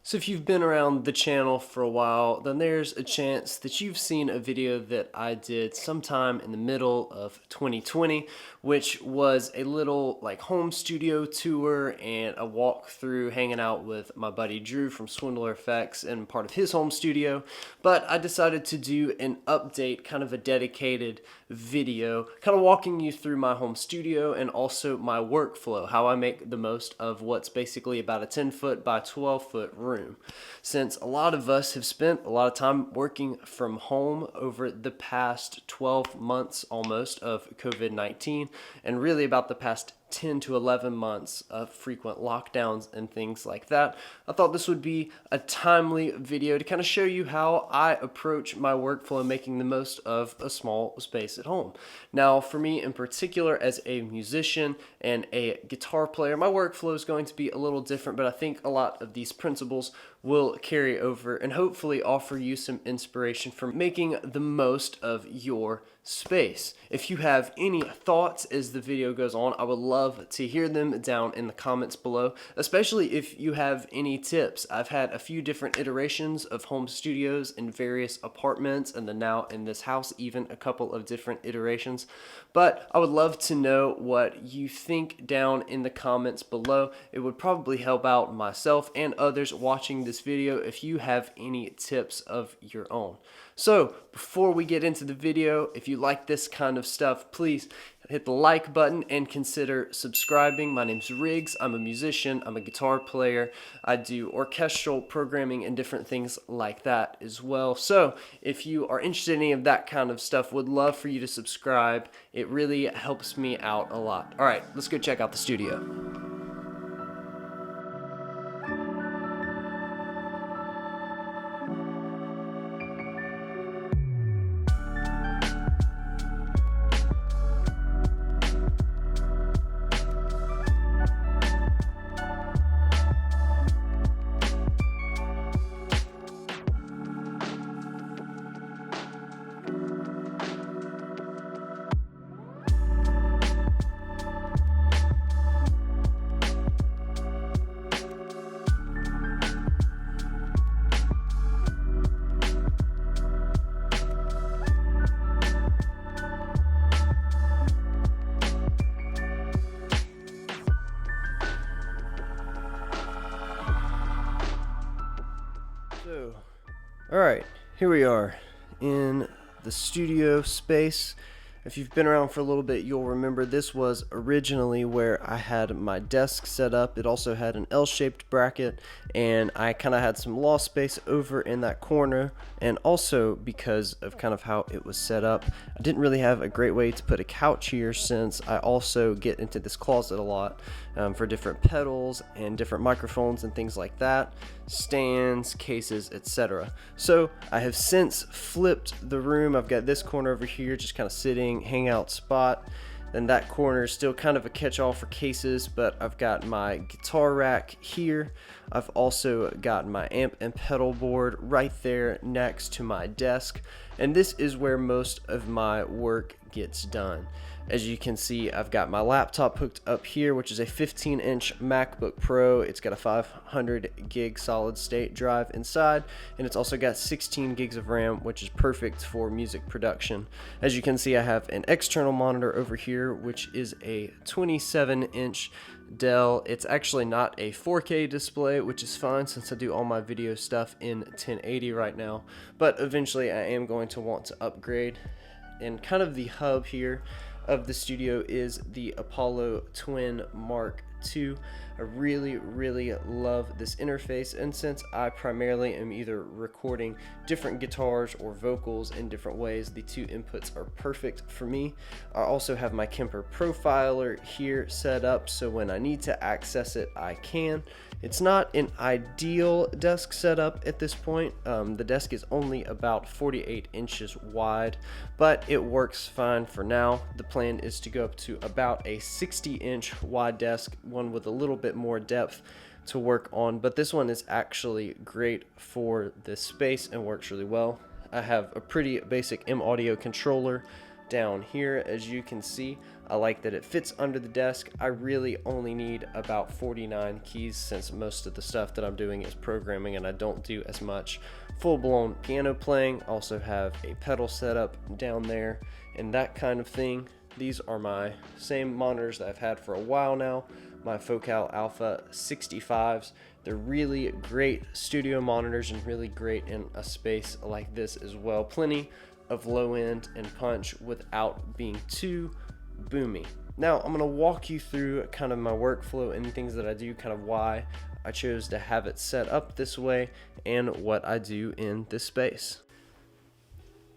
So if you've been around the channel for a while, then there's a chance that you've seen a video that I did sometime in the middle of 2020, which was a little like home studio tour and a walkthrough hanging out with my buddy Drew from Swindler Effects and part of his home studio. But I decided to do an update, kind of a dedicated video, kind of walking you through my home studio and also my workflow, how I make the most of what's basically about a 10-foot by 12-foot room. Since a lot of us have spent a lot of time working from home over the past 12 months almost of COVID-19, and really about the past 10 to 11 months of frequent lockdowns and things like that, I thought this would be a timely video to kind of show you how I approach my workflow, making the most of a small space at home. Now, for me in particular, as a musician and a guitar player, my workflow is going to be a little different, but I think a lot of these principles will carry over and hopefully offer you some inspiration for making the most of your space. If you have any thoughts as the video goes on, I would love to hear them down in the comments below, especially if you have any tips. I've had a few different iterations of home studios in various apartments, and then now in this house, even a couple of different iterations. But I would love to know what you think down in the comments below. It would probably help out myself and others watching this video if you have any tips of your own. So before we get into the video, if you like this kind of stuff, please hit the like button and consider subscribing. My name's Riggs. I'm a musician. I'm a guitar player. I do orchestral programming and different things like that as well. So if you are interested in any of that kind of stuff, would love for you to subscribe. It really helps me out a lot. All right, let's go check out the studio. So, alright, here we are in the studio space. If you've been around for a little bit, you'll remember this was originally where I had my desk set up. It also had an L-shaped bracket, and I kind of had some loft space over in that corner. And also, because of kind of how it was set up, I didn't really have a great way to put a couch here, since I also get into this closet a lot for different pedals and different microphones and things like that, stands, cases, etc. So I have since flipped the room. I've got this corner over here just kind of sitting hangout spot. Then that corner is still kind of a catch-all for cases, but I've got my guitar rack here. I've also got my amp and pedal board right there next to my desk, and this is where most of my work gets done. As you can see, I've got my laptop hooked up here, which is a 15-inch MacBook Pro. It's got a 500 gig solid state drive inside, and it's also got 16 gigs of RAM, which is perfect for music production. As you can see, I have an external monitor over here, which is a 27-inch Dell. It's actually not a 4K display, which is fine since I do all my video stuff in 1080 right now, but eventually I am going to want to upgrade. And kind of the hub here of the studio is the Apollo Twin Mark II. I really love this interface, and since I primarily am either recording different guitars or vocals in different ways, the two inputs are perfect for me. I also have my Kemper profiler here set up, so when I need to access it, I can. It's not an ideal desk setup at this point. The desk is only about 48 inches wide, but it works fine for now. The plan is to go up to about a 60-inch wide desk, one with a little bit more depth to work on, but this one is actually great for this space and works really well. I have a pretty basic M audio controller down here. As you can see, I like that it fits under the desk. I really only need about 49 keys since most of the stuff that I'm doing is programming and I don't do as much full-blown piano playing. Also have a pedal setup down there and that kind of thing. These are my same monitors that I've had for a while now, my Focal Alpha 65s. They're really great studio monitors and really great in a space like this as well. Plenty of low end and punch without being too boomy. Now I'm going to walk you through kind of my workflow and things that I do, kind of why I chose to have it set up this way and what I do in this space.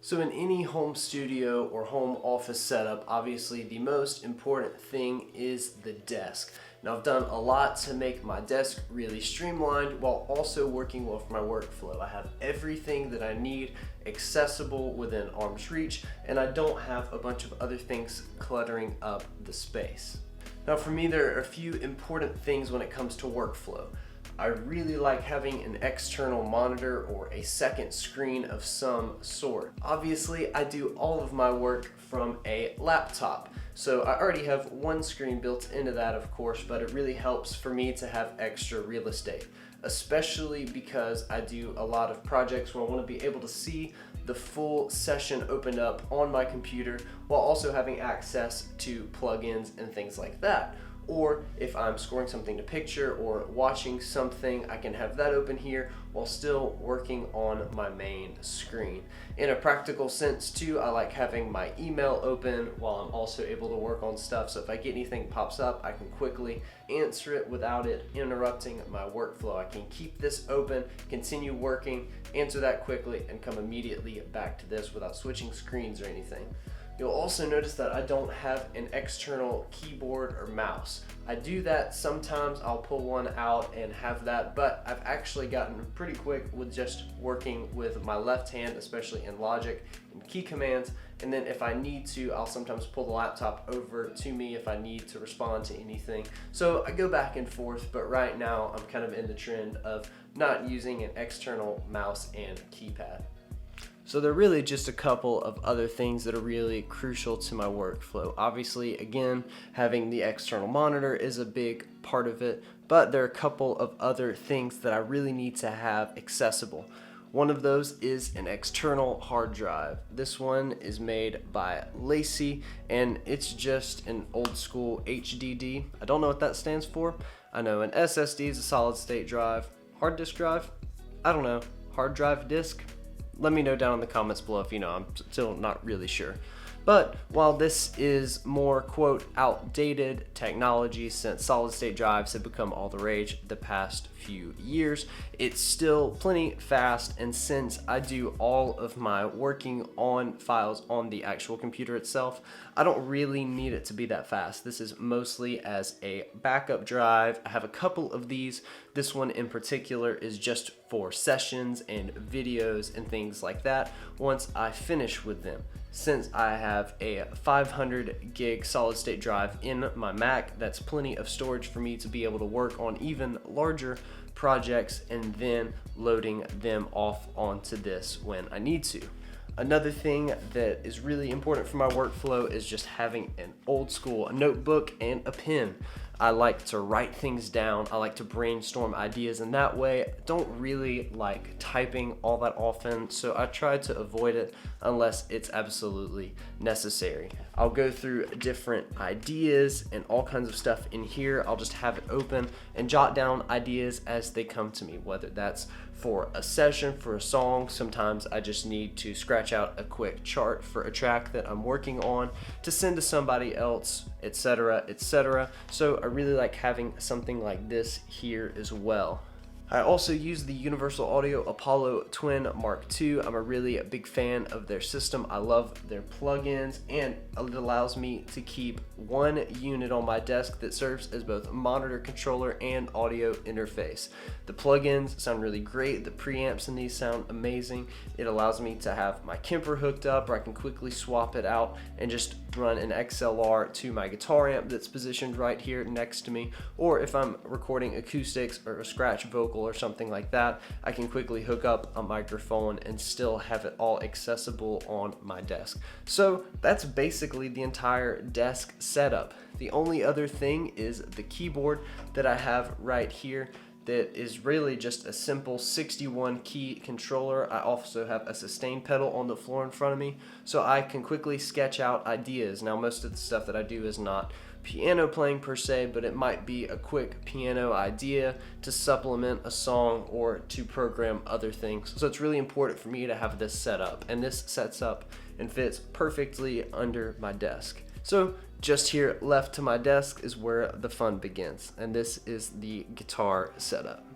So in any home studio or home office setup, obviously the most important thing is the desk. Now I've done a lot to make my desk really streamlined while also working with my workflow. I have everything that I need accessible within arm's reach, and I don't have a bunch of other things cluttering up the space. Now for me, there are a few important things when it comes to workflow. I really like having an external monitor or a second screen of some sort. Obviously, I do all of my work from a laptop, so I already have one screen built into that, of course, but it really helps for me to have extra real estate, especially because I do a lot of projects where I want to be able to see the full session opened up on my computer while also having access to plugins and things like that. Or if I'm scoring something to picture or watching something, I can have that open here while still working on my main screen. In a practical sense too, I like having my email open while I'm also able to work on stuff. So if I get anything pops up, I can quickly answer it without it interrupting my workflow. I can keep this open, continue working, answer that quickly, and come immediately back to this without switching screens or anything. You'll also notice that I don't have an external keyboard or mouse. I do that sometimes, I'll pull one out and have that, but I've actually gotten pretty quick with just working with my left hand, especially in Logic and key commands. And then if I need to, I'll sometimes pull the laptop over to me if I need to respond to anything. So I go back and forth, but right now I'm kind of in the trend of not using an external mouse and keypad. So there are really just a couple of other things that are really crucial to my workflow. Obviously, again, having the external monitor is a big part of it, but there are a couple of other things that I really need to have accessible. One of those is an external hard drive. This one is made by Lacey, and it's just an old school HDD. I don't know what that stands for. I know an SSD is a solid state drive. Hard disk drive? I don't know. Hard drive disk? Let me know down in the comments below if you know. I'm still not really sure. But while this is more, quote, outdated technology since solid state drives have become all the rage the past few years, it's still plenty fast, and since I do all of my working on files on the actual computer itself, I don't really need it to be that fast. This is mostly as a backup drive. I have a couple of these. This one in particular is just for sessions and videos and things like that once I finish with them. Since I have a 500 gig solid state drive in my Mac, that's plenty of storage for me to be able to work on even larger projects and then loading them off onto this when I need to. Another thing that is really important for my workflow is just having an old school notebook and a pen. I like to write things down. I like to brainstorm ideas, and that way I don't really like typing all that often, so I try to avoid it unless it's absolutely necessary. I'll go through different ideas and all kinds of stuff in here. I'll just have it open and jot down ideas as they come to me, whether that's for a session, for a song. Sometimes I just need to scratch out a quick chart for a track that I'm working on to send to somebody else, etc., etc. So I really like having something like this here as well. I also use the Universal Audio Apollo Twin Mark II. I'm a really big fan of their system. I love their plugins, and it allows me to keep one unit on my desk that serves as both monitor controller and audio interface. The plugins sound really great. The preamps in these sound amazing. It allows me to have my Kemper hooked up, or I can quickly swap it out and just run an XLR to my guitar amp that's positioned right here next to me. Or if I'm recording acoustics or scratch vocals or something like that, I can quickly hook up a microphone and still have it all accessible on my desk. So that's basically the entire desk setup. The only other thing is the keyboard that I have right here that is really just a simple 61 key controller. I also have a sustain pedal on the floor in front of me, so I can quickly sketch out ideas. Now, most of the stuff that I do is not piano playing per se, but it might be a quick piano idea to supplement a song or to program other things. So it's really important for me to have this set up, and this sets up and fits perfectly under my desk. So just here left to my desk is where the fun begins, and this is the guitar setup.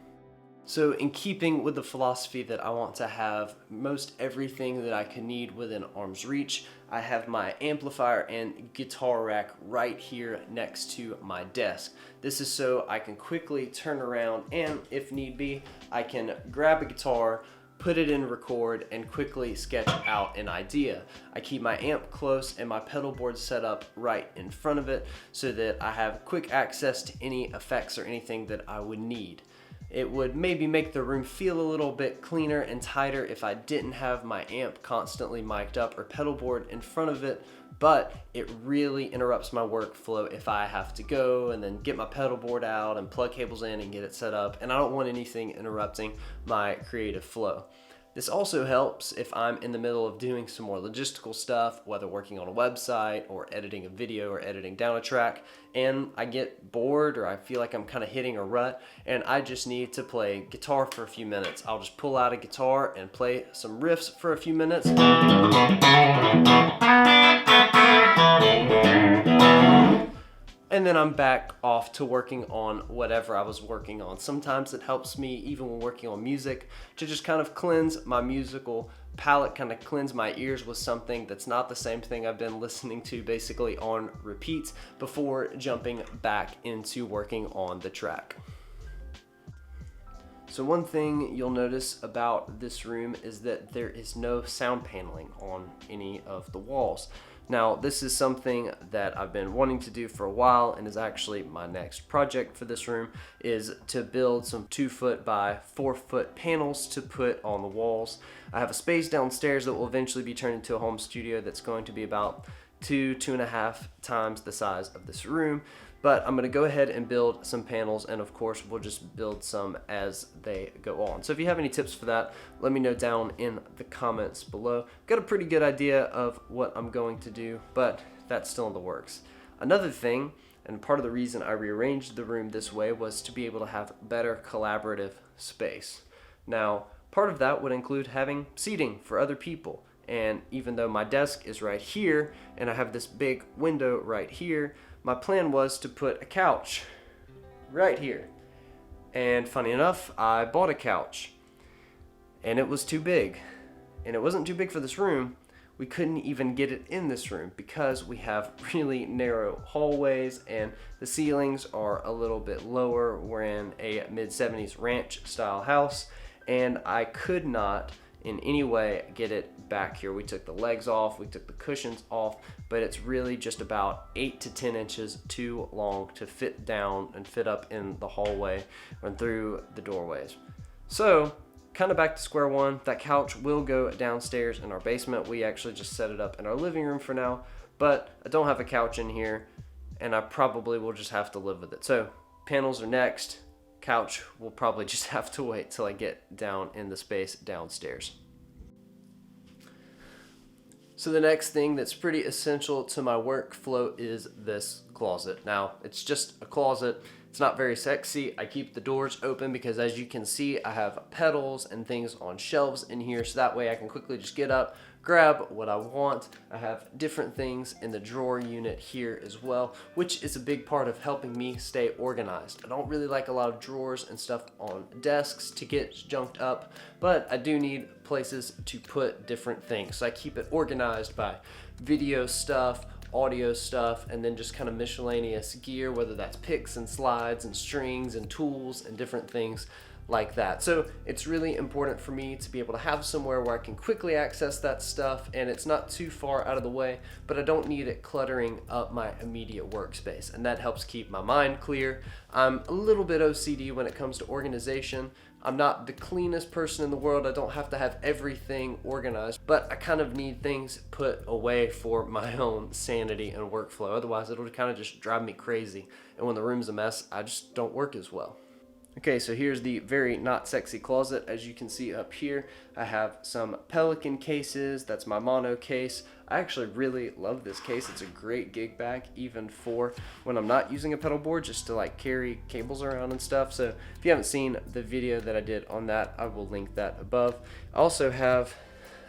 So in keeping with the philosophy that I want to have most everything that I can need within arm's reach, I have my amplifier and guitar rack right here next to my desk. This is so I can quickly turn around and, if need be, I can grab a guitar, put it in record, and quickly sketch out an idea. I keep my amp close and my pedal board set up right in front of it so that I have quick access to any effects or anything that I would need. It would maybe make the room feel a little bit cleaner and tighter if I didn't have my amp constantly mic'd up or pedal board in front of it, but it really interrupts my workflow if I have to go and then get my pedal board out and plug cables in and get it set up, and I don't want anything interrupting my creative flow. This also helps if I'm in the middle of doing some more logistical stuff, whether working on a website or editing a video or editing down a track, and I get bored or I feel like I'm kind of hitting a rut and I just need to play guitar for a few minutes. I'll just pull out a guitar and play some riffs for a few minutes. And then I'm back off to working on whatever I was working on. Sometimes it helps me, even when working on music, to just kind of cleanse my musical palette, kind of cleanse my ears with something that's not the same thing I've been listening to basically on repeat before jumping back into working on the track. So one thing you'll notice about this room is that there is no sound paneling on any of the walls. Now, this is something that I've been wanting to do for a while, and is actually my next project for this room, is to build some 2-foot by 4-foot panels to put on the walls. I have a space downstairs that will eventually be turned into a home studio that's going to be about 2.5 times the size of this room. But I'm going to go ahead and build some panels, and of course we'll just build some as they go on. So if you have any tips for that, let me know down in the comments below. Got a pretty good idea of what I'm going to do, but that's still in the works. Another thing, and part of the reason I rearranged the room this way, was to be able to have better collaborative space. Now, part of that would include having seating for other people. And even though my desk is right here and I have this big window right here, my plan was to put a couch right here. And funny enough, I bought a couch and it was too big. And it wasn't too big for this room. We couldn't even get it in this room because we have really narrow hallways and the ceilings are a little bit lower. We're in a mid-70s ranch style house and I could not in any way get it back here. We took the legs off, we took the cushions off, but it's really just about 8 to 10 inches too long to fit down and fit up in the hallway and through the doorways. So kind of back to square one. That couch will go downstairs in our basement. We actually just set it up in our living room for now, but I don't have a couch in here and I probably will just have to live with it. So panels are next. Couch will probably just have to wait till I get down in the space downstairs. So the next thing that's pretty essential to my workflow is this closet. Now, it's just a closet. It's not very sexy. I keep the doors open because, as you can see, I have pedals and things on shelves in here, so that way I can quickly just get up, grab what I want. I have different things in the drawer unit here as well, which is a big part of helping me stay organized. I don't really like a lot of drawers and stuff on desks to get junked up, but I do need places to put different things. So I keep it organized by video stuff, audio stuff, and then just kind of miscellaneous gear, whether that's picks and slides and strings and tools and different things like that. So it's really important for me to be able to have somewhere where I can quickly access that stuff and it's not too far out of the way, but I don't need it cluttering up my immediate workspace, and that helps keep my mind clear. I'm a little bit OCD when it comes to organization. I'm not the cleanest person in the world. I don't have to have everything organized, but I kind of need things put away for my own sanity and workflow. Otherwise, it'll kind of just drive me crazy. And when the room's a mess, I just don't work as well. Okay, so here's the very not sexy closet. As you can see up here, I have some Pelican cases. That's my mono case. I actually really love this case. It's a great gig bag, even for when I'm not using a pedal board, just to like carry cables around and stuff. So if you haven't seen the video that I did on that, I will link that above. I also have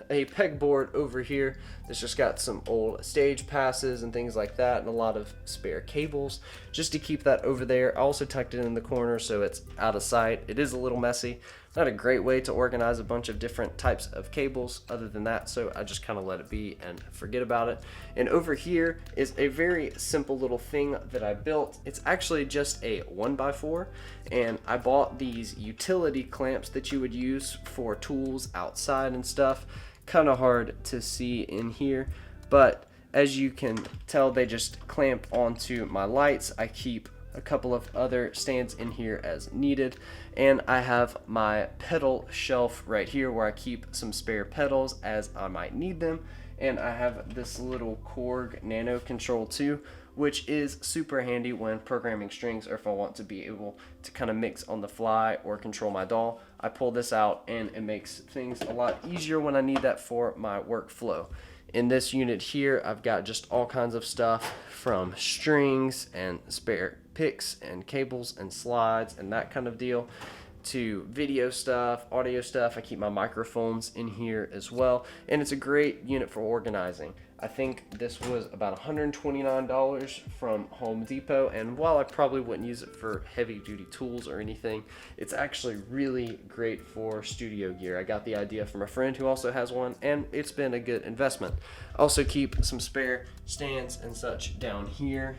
a pegboard over here that's just got some old stage passes and things like that, and a lot of spare cables just to keep that over there. I also tucked it in the corner so it's out of sight. It is a little messy. Not a great way to organize a bunch of different types of cables other than that, so I just kind of let it be and forget about it. And over here is a very simple little thing that I built. It's actually just a 1x4, and I bought these utility clamps that you would use for tools outside and stuff. Kind of hard to see in here, but as you can tell, they just clamp onto my lights. I keep a couple of other stands in here as needed, and I have my pedal shelf right here where I keep some spare pedals as I might need them. And I have this little Korg Nano control too, which is super handy when programming strings, or if I want to be able to kind of mix on the fly or control my DAW. I pull this out and it makes things a lot easier when I need that for my workflow. In this unit here, I've got just all kinds of stuff from strings and spare picks and cables and slides and that kind of deal, to video stuff, audio stuff. I keep my microphones in here as well, and it's a great unit for organizing. I think this was about $129 from Home Depot, and while I probably wouldn't use it for heavy duty tools or anything, it's actually really great for studio gear. I got the idea from a friend who also has one, and it's been a good investment. I also keep some spare stands and such down here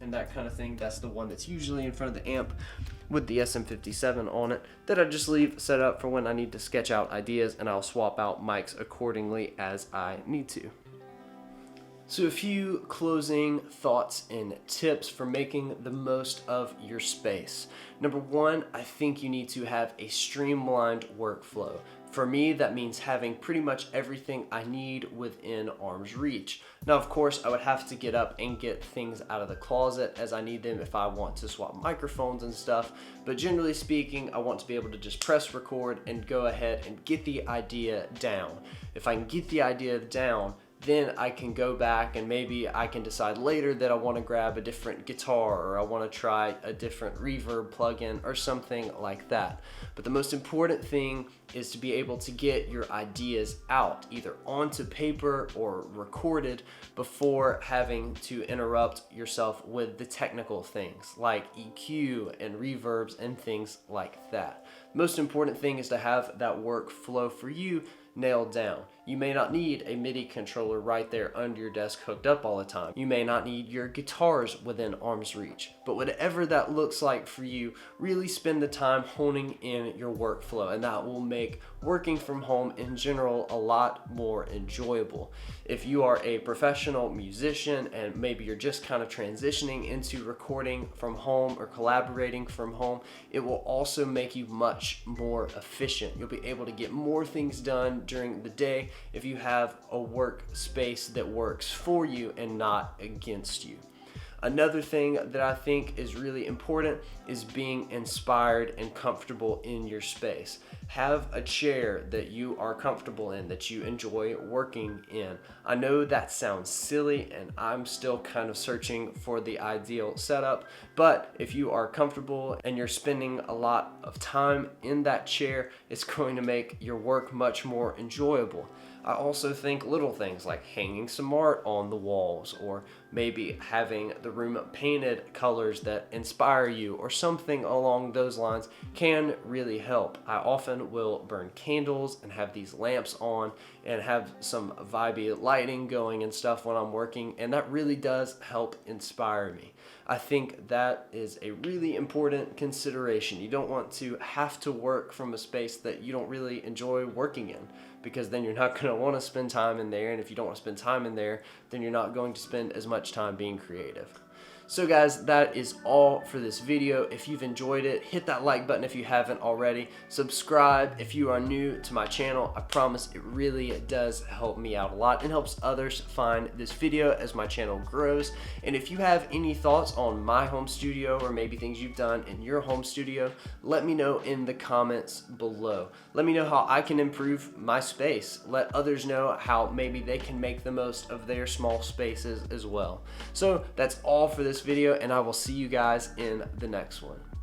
and that kind of thing. That's the one that's usually in front of the amp with the SM57 on it, that I just leave set up for when I need to sketch out ideas, and I'll swap out mics accordingly as I need to. So a few closing thoughts and tips for making the most of your space. Number one, I think you need to have a streamlined workflow. For me, that means having pretty much everything I need within arm's reach. Now, of course, I would have to get up and get things out of the closet as I need them if I want to swap microphones and stuff. But generally speaking, I want to be able to just press record and go ahead and get the idea down. If I can get the idea down, then I can go back and maybe I can decide later that I want to grab a different guitar, or I want to try a different reverb plugin or something like that. But the most important thing is to be able to get your ideas out, either onto paper or recorded, before having to interrupt yourself with the technical things like EQ and reverbs and things like that. The most important thing is to have that workflow for you nailed down. You may not need a MIDI controller right there under your desk hooked up all the time. You may not need your guitars within arm's reach. But whatever that looks like for you, really spend the time honing in your workflow, and that will make working from home in general a lot more enjoyable. If you are a professional musician and maybe you're just kind of transitioning into recording from home or collaborating from home, it will also make you much more efficient. You'll be able to get more things done during the day if you have a workspace that works for you and not against you. Another thing that I think is really important is being inspired and comfortable in your space. Have a chair that you are comfortable in, that you enjoy working in. I know that sounds silly, and I'm still kind of searching for the ideal setup, but if you are comfortable and you're spending a lot of time in that chair, it's going to make your work much more enjoyable. I also think little things like hanging some art on the walls, or maybe having the room painted colors that inspire you, or something along those lines can really help. I often will burn candles and have these lamps on and have some vibey lighting going and stuff when I'm working, and that really does help inspire me. I think that is a really important consideration. You don't want to have to work from a space that you don't really enjoy working in, because then you're not going to want to spend time in there. And if you don't want to spend time in there, then you're not going to spend as much time being creative. So guys, that is all for this video. If you've enjoyed it, hit that like button if you haven't already. Subscribe if you are new to my channel. I promise it really does help me out a lot and helps others find this video as my channel grows. And if you have any thoughts on my home studio or maybe things you've done in your home studio, let me know in the comments below. Let me know how I can improve my space. Let others know how maybe they can make the most of their small spaces as well. So that's all for this video, and I will see you guys in the next one.